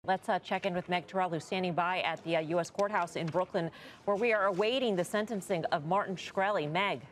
Let's check in with Meg Tirrell, who's standing by at the U.S. courthouse in Brooklyn, where we are awaiting the sentencing of Martin Shkreli. Meg.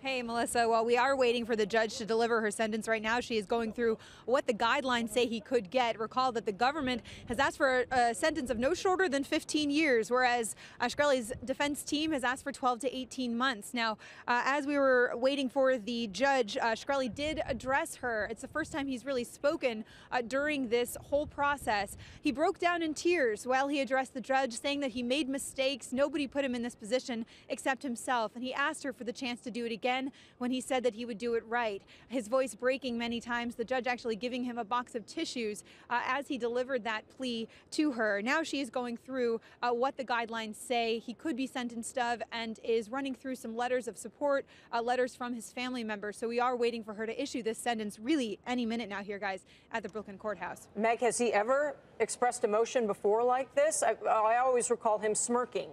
Hey, Melissa. Well, we are waiting for the judge to deliver her sentence right now. She is going through what the guidelines say he could get. Recall that the government has asked for a sentence of no shorter than 15 years, whereas Shkreli's defense team has asked for 12 to 18 months. Now, as we were waiting for the judge, Shkreli did address her. It's the first time he's really spoken during this whole process. He broke down in tears while he addressed the judge, saying that he made mistakes. Nobody put him in this position except himself. And he asked her for the chance to do it again when he said that he would do it right. His voice breaking many times, the judge actually giving him a box of tissues as he delivered that plea to her. Now she is going through what the guidelines say he could be sentenced of, and is running through some letters of support, letters from his family members. So we are waiting for her to issue this sentence really any minute now here, guys, at the Brooklyn courthouse. Meg, has he ever expressed emotion before like this? I always recall him smirking.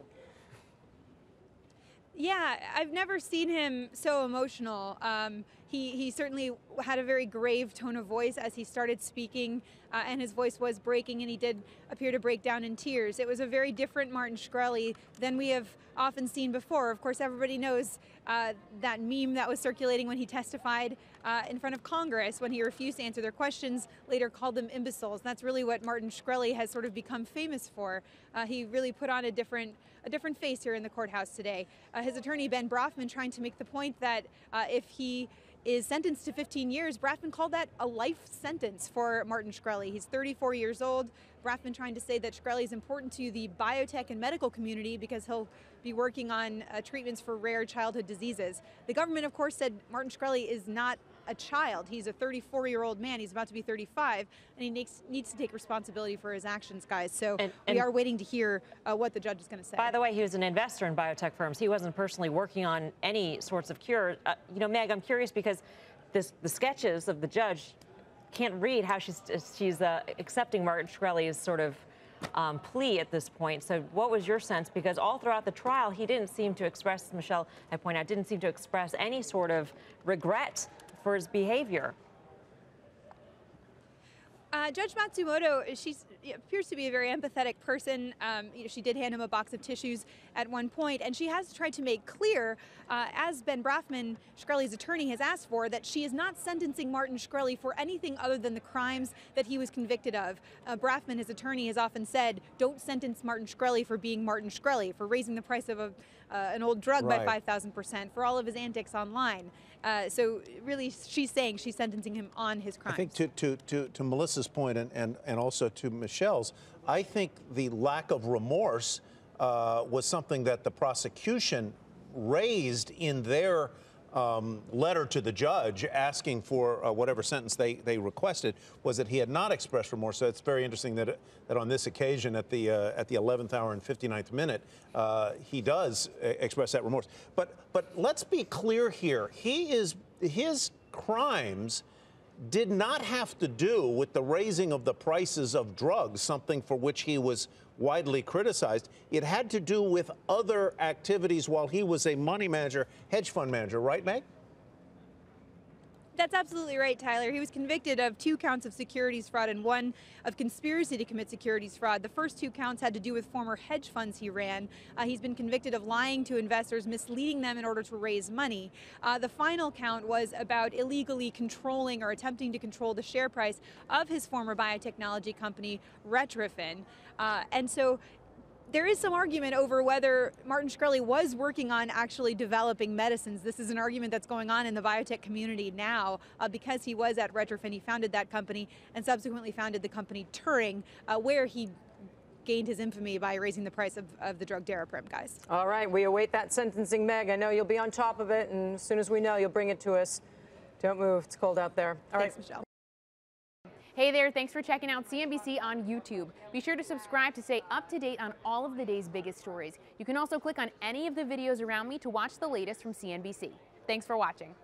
Yeah, I've never seen him so emotional. He certainly had a very grave tone of voice as he started speaking, and his voice was breaking, and he did appear to break down in tears. It was a very different Martin Shkreli than we have often seen before. Of course, everybody knows that meme that was circulating when he testified in front of Congress when he refused to answer their questions, later called them imbeciles. That's really what Martin Shkreli has sort of become famous for. He really put on a different face here in the courthouse today. His attorney, Ben Brafman, trying to make the point that if he is sentenced to 15 years, Brafman called that a life sentence for Martin Shkreli. He's 34 years old. Brafman trying to say that Shkreli is important to the biotech and medical community because he'll be working on treatments for rare childhood diseases. The government, of course, said Martin Shkreli is not a child. He's a 34-year-old man. He's about to be 35, and he needs to take responsibility for his actions, guys. So we are waiting to hear what the judge is going to say. By the way, he was an investor in biotech firms. He wasn't personally working on any sorts of cure. Meg, I'm curious because the sketches of the judge can't read how she's accepting Martin Shkreli's sort of plea at this point. So what was your sense? Because all throughout the trial, he didn't seem to express, Michelle, I point out, didn't seem to express any sort of regret for his behavior. Judge Matsumoto, she appears to be a very empathetic person. She did hand him a box of tissues at one point, and she has tried to make clear, as Ben Brafman, Shkreli's attorney, has asked for, that she is not sentencing Martin Shkreli for anything other than the crimes that he was convicted of. Brafman, his attorney, has often said, don't sentence Martin Shkreli for being Martin Shkreli, for raising the price of an old drug by 5,000%, for all of his antics online. So really, she's saying she's sentencing him on his crimes. I think to Melissa's point and also to Michelle's, I think the lack of remorse was something that the prosecution raised in their letter to the judge asking for whatever sentence they requested, was that he had not expressed remorse. So it's very interesting that on this occasion, at the 11th hour and 59th minute, he does express that remorse. But let's be clear here. His crimes did not have to do with the raising of the prices of drugs, something for which he was widely criticized. It had to do with other activities while he was a money manager, hedge fund manager, right, Meg? That's absolutely right, Tyler. He was convicted of 2 counts of securities fraud and 1 of conspiracy to commit securities fraud. The first 2 counts had to do with former hedge funds he ran. He's been convicted of lying to investors, misleading them in order to raise money. The final count was about illegally controlling or attempting to control the share price of his former biotechnology company, Retrofin. And so there is some argument over whether Martin Shkreli was working on actually developing medicines. This is an argument that's going on in the biotech community now because he was at Retrofin. He founded that company and subsequently founded the company Turing, where he gained his infamy by raising the price of the drug Daraprim, guys. All right, we await that sentencing, Meg. I know you'll be on top of it, and as soon as we know, you'll bring it to us. Don't move. It's cold out there. All Thanks, right, Michelle. Hey there, thanks for checking out CNBC on YouTube. Be sure to subscribe to stay up to date on all of the day's biggest stories. You can also click on any of the videos around me to watch the latest from CNBC. Thanks for watching.